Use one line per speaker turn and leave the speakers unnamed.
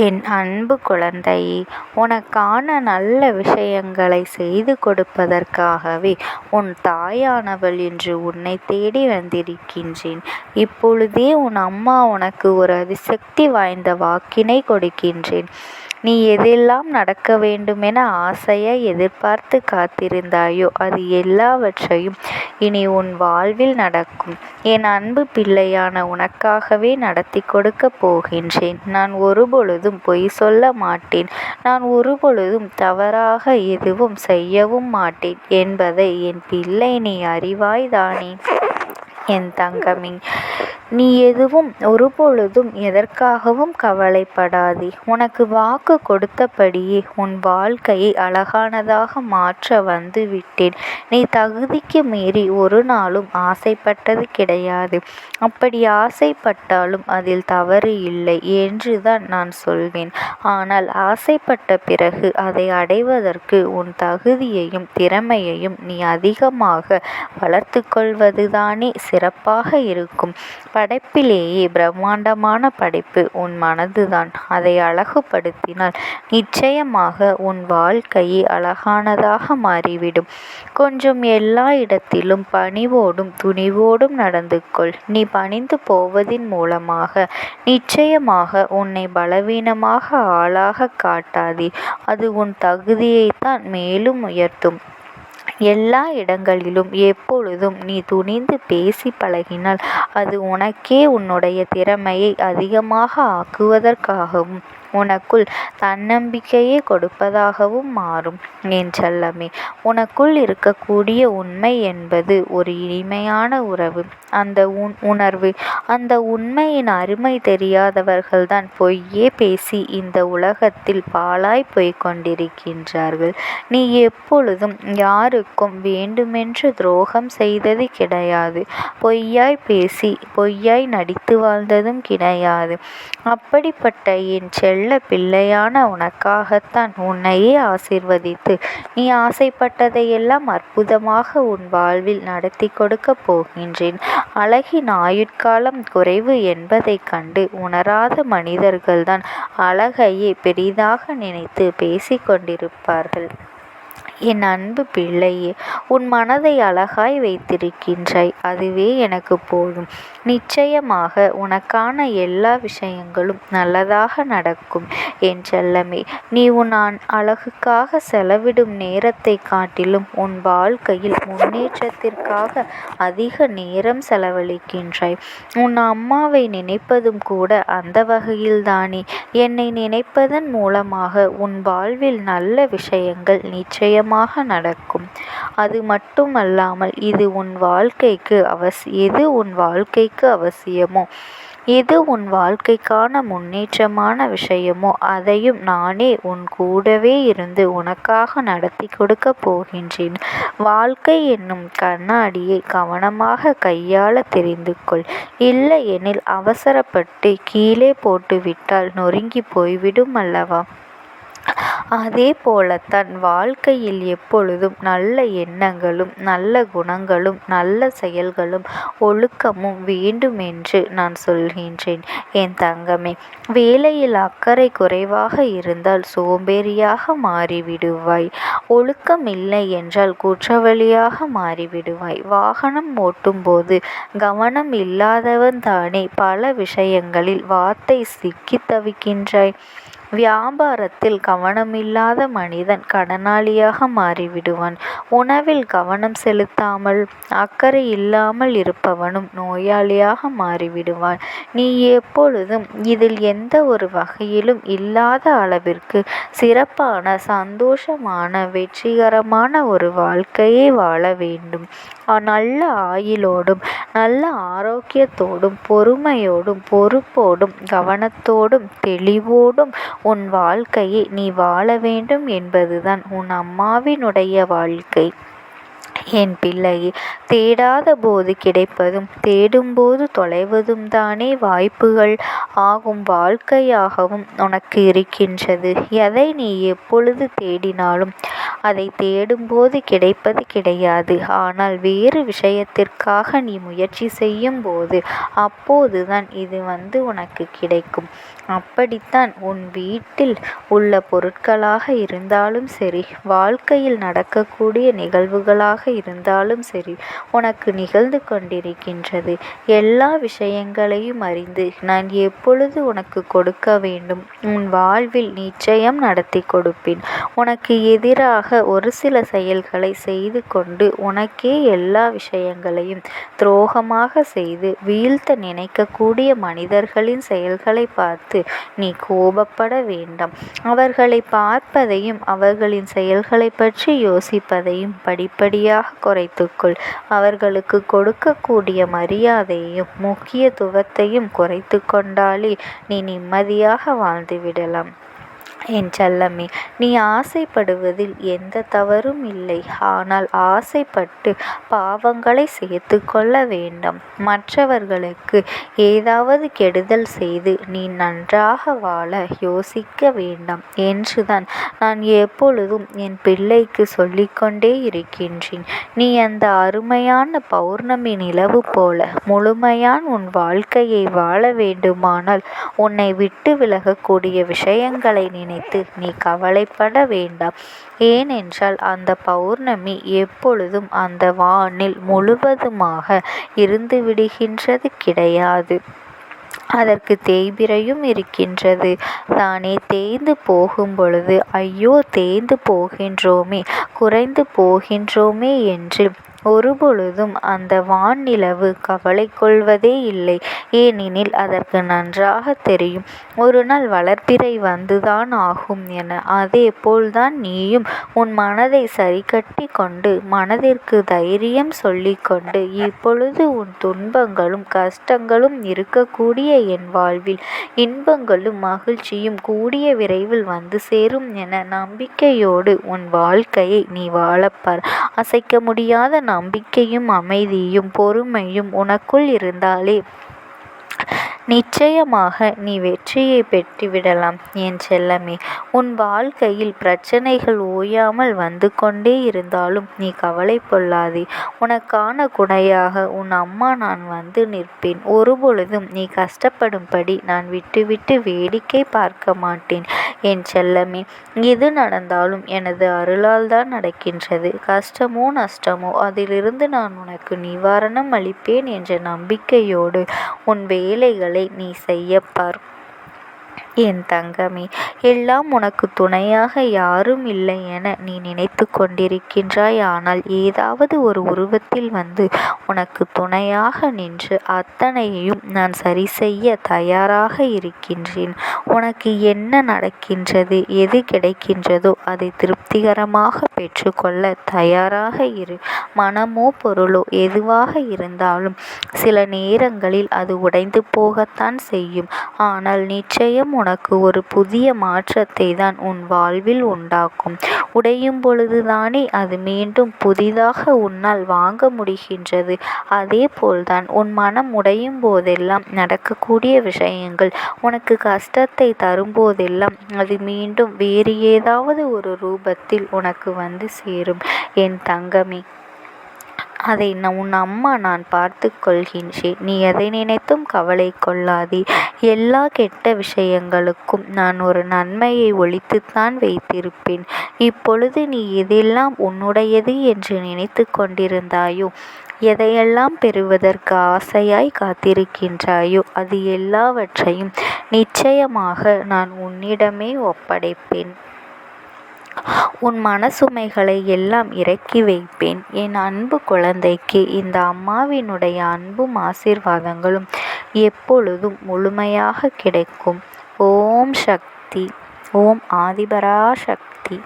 என் அன்பு குழந்தையே, உனக்கான நல்ல விஷயங்களை செய்து கொடுப்பதற்காகவே உன் தாயானவள் இன்று உன்னை தேடி வந்திருக்கின்றேன். இப்பொழுதே உன் அம்மா உனக்கு ஒரு அதிசக்தி வாய்ந்த வாக்கினை கொடுக்கின்றேன். நீ எதெல்லாம் நடக்க வேண்டுமென ஆசையாய் எதிர்பார்த்து காத்திருந்தாயோ அது எல்லாவற்றையும் இனி உன் வாழ்வில் நடக்கும். என் அன்பு பிள்ளையான உனக்காகவே நடத்தி கொடுக்கப் போகின்றேன். நான் ஒருபொழுதும் பொய் சொல்ல மாட்டேன். நான் ஒருபொழுதும் தவறாக எதுவும் செய்யவும் மாட்டேன் என்பதை என் பிள்ளை நீ அறிவாய்தானே? என் தங்கமே, நீ எதுவும் ஒருபொழுதும் எதற்காகவும் கவலைப்படாதே. உனக்கு வாக்கு கொடுத்தபடியே உன் வாழ்க்கையை அழகானதாக மாற்ற வந்து விட்டேன். நீ தகுதிக்கு மீறி ஒரு நாளும் ஆசைப்பட்டது கிடையாது. அப்படி ஆசைப்பட்டாலும் அதில் தவறு இல்லை என்றுதான் நான் சொல்வேன். ஆனால் ஆசைப்பட்ட பிறகு அதை அடைவதற்கு உன் தகுதியையும் திறமையையும் நீ அதிகமாக வளர்த்து கொள்வதுதானே சிறப்பாக இருக்கும். படைப்பிலேயே பிரம்மாண்டமான படைப்பு உன் மனதுதான். அதை அழகுபடுத்தினால் நிச்சயமாக உன் வாழ்க்கையே அழகானதாக மாறிவிடும். கொஞ்சம் எல்லா இடத்திலும் பணிவோடும் துணிவோடும் நடந்து கொள். நீ பணிந்து போவதின் மூலமாக நிச்சயமாக உன்னை பலவீனமாக ஆளாக காட்டாதே. அது உன் தகுதியைத்தான் மேலும் உயர்த்தும். எல்லா இடங்களிலும் எப்பொழுதும் நீ துணிந்து பேசி பழகினால் அது உனக்கே உன்னுடைய திறமையை அதிகமாக ஆக்குவதற்காகவும் உனக்குள் தன்னம்பிக்கையை கொடுப்பதாகவும் மாறும். என் செல்லமே, உனக்குள் இருக்கக்கூடிய உண்மை என்பது ஒரு இனிமையான உறவு. அந்த உண்மையின் அருமை தெரியாதவர்கள்தான் பொய்யே பேசி இந்த உலகத்தில் பாழாய் போய்க் கொண்டிருக்கின்றார்கள். நீ எப்பொழுதும் யாருக்கும் வேண்டுமென்று துரோகம் செய்தது கிடையாது. பொய்யாய் பேசி பொய்யாய் நடித்து வாழ்ந்ததும் கிடையாது. அப்படிப்பட்ட என் செல்ல பிள்ளையான உனக்காகத்தான் உன்னையே ஆசீர்வதித்து நீ ஆசைப்பட்டதையெல்லாம் அற்புதமாக உன் வாழ்வில் நடத்தி கொடுக்கப் போகின்றேன். அழகின் ஆயுட்காலம் குறைவு என்பதைக் கண்டு உணராத மனிதர்கள்தான் அழகையே பெரிதாக நினைத்து பேசிக் கொண்டிருப்பார்கள். என் அன்பு பிள்ளையே, உன் மனதை அழகாய் வைத்திருக்கின்றாய். அதுவே எனக்கு போதும். நிச்சயமாக உனக்கான எல்லா விஷயங்களும் நல்லதாக நடக்கும். என் செல்லமே, நீ உன் அழகுக்காக செலவிடும் நேரத்தை காட்டிலும் உன் வாழ்க்கையில் முன்னேற்றத்திற்காக அதிக நேரம் செலவழிக்கின்றாய். உன் அம்மாவை நினைப்பதும் கூட அந்த வகையில்தானே. என்னை நினைப்பதன் மூலமாக உன் வாழ்வில் நல்ல விஷயங்கள் நிச்சயமாக நடக்கும். அது மட்டுமல்லாமல் எது உன் வாழ்க்கைக்கு அவசியமோ, எது உன் வாழ்க்கைக்கான முன்னேற்றமான விஷயமோ அதையும் நானே உன் கூடவே இருந்து உனக்காக நடத்தி கொடுக்கப் போகின்றேன். வாழ்க்கை என்னும் கண்ணாடியை கவனமாக கையாள தெரிந்து கொள். இல்லையெனில் அவசரப்பட்டு கீழே போட்டுவிட்டால் நொறுங்கி போய்விடும் அல்லவா? அதே போலத்தான் வாழ்க்கையில் எப்பொழுதும் நல்ல எண்ணங்களும் நல்ல குணங்களும் நல்ல செயல்களும் ஒழுக்கமும் வேண்டுமென்று நான் சொல்கின்றேன். என் தங்கமே, வேலையில் அக்கறை குறைவாக இருந்தால் சோம்பேறியாக மாறிவிடுவாய். ஒழுக்கம் இல்லை என்றால் குற்றவாளியாக மாறிவிடுவாய். வாகனம் ஓட்டும்போது கவனம் இல்லாதவன் தானே பல விஷயங்களில் வார்த்தை சிக்கி தவிக்கின்றாய். வியாபாரத்தில் கவனமில்லாத மனிதன் கடனாளியாக மாறிவிடுவான். உணவில் கவனம் செலுத்தாமல் அக்கறை இல்லாமல் இருப்பவனும் நோயாளியாக மாறிவிடுவான். நீ எப்பொழுதும் இதில் எந்த ஒரு வகையிலும் இல்லாத அளவிற்கு சிறப்பான சந்தோஷமான வெற்றிகரமான ஒரு வாழ்க்கையை வாழ வேண்டும். நல்ல ஆயுளோடும் நல்ல ஆரோக்கியத்தோடும் பொறுமையோடும் பொறுப்போடும் கவனத்தோடும் தெளிவோடும் உன் வாழ்க்கையை நீ வாழ வேண்டும் என்பதுதான் உன் அம்மாவினுடைய வாழ்க்கை. என் பிள்ளையே, தேடாத போது கிடைப்பதும் தேடும்போது தொலைவதும் தானே வாய்ப்புகள் ஆகும் வாழ்க்கையாகவும் உனக்கு இருக்கின்றது. எதை நீ எப்பொழுது தேடினாலும் அதை தேடும்போது கிடைப்பது கிடையாது. ஆனால் வேறு விஷயத்திற்காக நீ முயற்சி செய்யும் போது அப்போதுதான் இது உனக்கு கிடைக்கும். அப்படித்தான் உன் வீட்டில் உள்ள பொருட்களாக இருந்தாலும் சரி, வாழ்க்கையில் நடக்கக்கூடிய நிகழ்வுகளாக இருந்தாலும் சரி, உனக்கு நிகழ்ந்து கொண்டிருக்கின்றது. எல்லா விஷயங்களையும் அறிந்து நான் எப்பொழுது உனக்கு கொடுக்க வேண்டும், உன் வாழ்வில் நிச்சயம் நடத்தி கொடுப்பேன். உனக்கு எதிராக ஒரு சில செயல்களை செய்து கொண்டு உனக்கே எல்லா விஷயங்களையும் துரோகமாக செய்து வீழ்த்த நினைக்கக்கூடிய மனிதர்களின் செயல்களை பார்த்து நீ கோபப்பட வேண்டாம். அவர்களை பார்ப்பதையும் அவர்களின் செயல்களை பற்றி யோசிப்பதையும் படிப்படியாக குறைத்துக்கொள். அவர்களுக்கு கொடுக்கக்கூடிய மரியாதையையும் முக்கியத்துவத்தையும் குறைத்து கொண்டாலே நீ நிம்மதியாக வாழ்ந்துவிடலாம். என் செல்லமே, நீ ஆசைப்படுவதில் எந்த தவறும் இல்லை. ஆனால் ஆசைப்பட்டு பாவங்களை சேர்த்து கொள்ள வேண்டாம். மற்றவர்களுக்கு ஏதாவது கெடுதல் செய்து நீ நன்றாக வாழ யோசிக்க வேண்டாம் என்றுதான் நான் எப்பொழுதும் என் பிள்ளைக்கு சொல்லிக்கொண்டே இருக்கின்றேன். நீ அந்த அருமையான பௌர்ணமி நிலவு போல முழுமையான உன் வாழ்க்கையை வாழ வேண்டுமானால் உன்னை விட்டு விலகக்கூடிய விஷயங்களை நினைத்து நீ கவலைப்பட வேண்டாம். ஏனென்றால் அந்த பௌர்ணமி எப்பொழுதும் அந்த வானில் முழுவதுமாக இருந்து விடுகின்றது கிடையாது. அதற்கு தேய்பிறையும் இருக்கின்றது. தானே தேய்ந்து போகும் பொழுது ஐயோ தேய்ந்து போகின்றோமே, குறைந்து போகின்றோமே என்று ஒருபொழுதும் அந்த வான்நிலவு கவலை கொள்வதே இல்லை. ஏனெனில் அதற்கு நன்றாக தெரியும் ஒரு நாள் வளர்பிறை வந்துதான் ஆகும் என. அதே போல்தான் நீயும் உன் மனதை சரி கட்டி கொண்டு மனதிற்கு தைரியம் சொல்லிக்கொண்டு இப்பொழுது உன் துன்பங்களும் கஷ்டங்களும் இருக்கக்கூடிய என் வாழ்வில் இன்பங்களும் மகிழ்ச்சியும் கூடிய விரைவில் வந்து சேரும் என நம்பிக்கையோடு உன் வாழ்க்கையை நீ வாழப்பார். அசைக்க முடியாத நம்பிக்கையும் அமைதியும் பொறுமையும் உனக்குள் இருந்தாலே நிச்சயமாக நீ வெற்றியை பெற்றுவிடலாம். என் செல்லமே, உன் வாழ்க்கையில் பிரச்சனைகள் ஓயாமல் வந்து கொண்டே இருந்தாலும் நீ கவலை கொள்ளாதே. உனக்கான துணையாக உன் அம்மா நான் வந்து நிற்பேன். ஒருபொழுதும் நீ கஷ்டப்படும்படி நான் விட்டுவிட்டு வேடிக்கை பார்க்க மாட்டேன். என் செல்லமே, எது நடந்தாலும் எனது அருளால் தான் நடக்கின்றது. கஷ்டமோ நஷ்டமோ அதிலிருந்து நான் உனக்கு நிவாரணம் அளிப்பேன் என்ற நம்பிக்கையோடு உன் வேலைகளை நீ செய்யப்பார். என் தங்கமே, எல்லாம் உனக்கு துணையாக யாரும் இல்லை என நீ நினைத்து கொண்டிருக்கின்றாய். ஆனால் ஏதாவது ஒரு உருவத்தில் வந்து உனக்கு துணையாக நின்று அத்தனையும் நான் சரி செய்ய தயாராக இருக்கின்றேன். உனக்கு என்ன நடக்கின்றது, எது கிடைக்கின்றதோ அதை திருப்திகரமாக பெற்றுக்கொள்ள தயாராக இரு. மனமோ பொருளோ எதுவாக இருந்தாலும் சில நேரங்களில் அது உடைந்து போகத்தான் செய்யும். ஆனால் நிச்சயம் உனக்கு ஒரு புதிய மாற்றத்தை தான் உன் வாழ்வில் உண்டாக்கும். உடையும் பொழுதுதானே அது மீண்டும் புதிதாக உன்னால் வாங்க முடிகின்றது. அதே போல்தான் உன் மனம் உடையும் போதெல்லாம் நடக்கக்கூடிய விஷயங்கள் உனக்கு கஷ்டத்தை தரும்போதெல்லாம் அது மீண்டும் வேறு ஏதாவது ஒரு ரூபத்தில் உனக்கு வந்து சேரும். என் தங்கமே, அதை உன் அம்மா நான் பார்த்து கொள்கின்றேன். நீ எதை நினைத்தும் கவலை கொள்ளாதே. எல்லா கெட்ட விஷயங்களுக்கும் நான் ஒரு நன்மையை ஒளித்துத்தான் வைத்திருப்பேன். இப்பொழுது நீ எதெல்லாம் உன்னுடையது என்று நினைத்து கொண்டிருந்தாயோ, எதையெல்லாம் பெறுவதற்கு ஆசையாய் காத்திருக்கின்றாயோ அது எல்லாவற்றையும் நிச்சயமாக நான் உன்னிடமே ஒப்படைப்பேன். உன் மனசுமைகளை எல்லாம் இறக்கி வைப்பேன். என் அன்பு குழந்தைக்கு இந்த அம்மாவினுடைய அன்பும் ஆசீர்வாதங்களும் எப்பொழுதும் முழுமையாக கிடைக்கும். ஓம் சக்தி. ஓம் ஆதிபராசக்தி.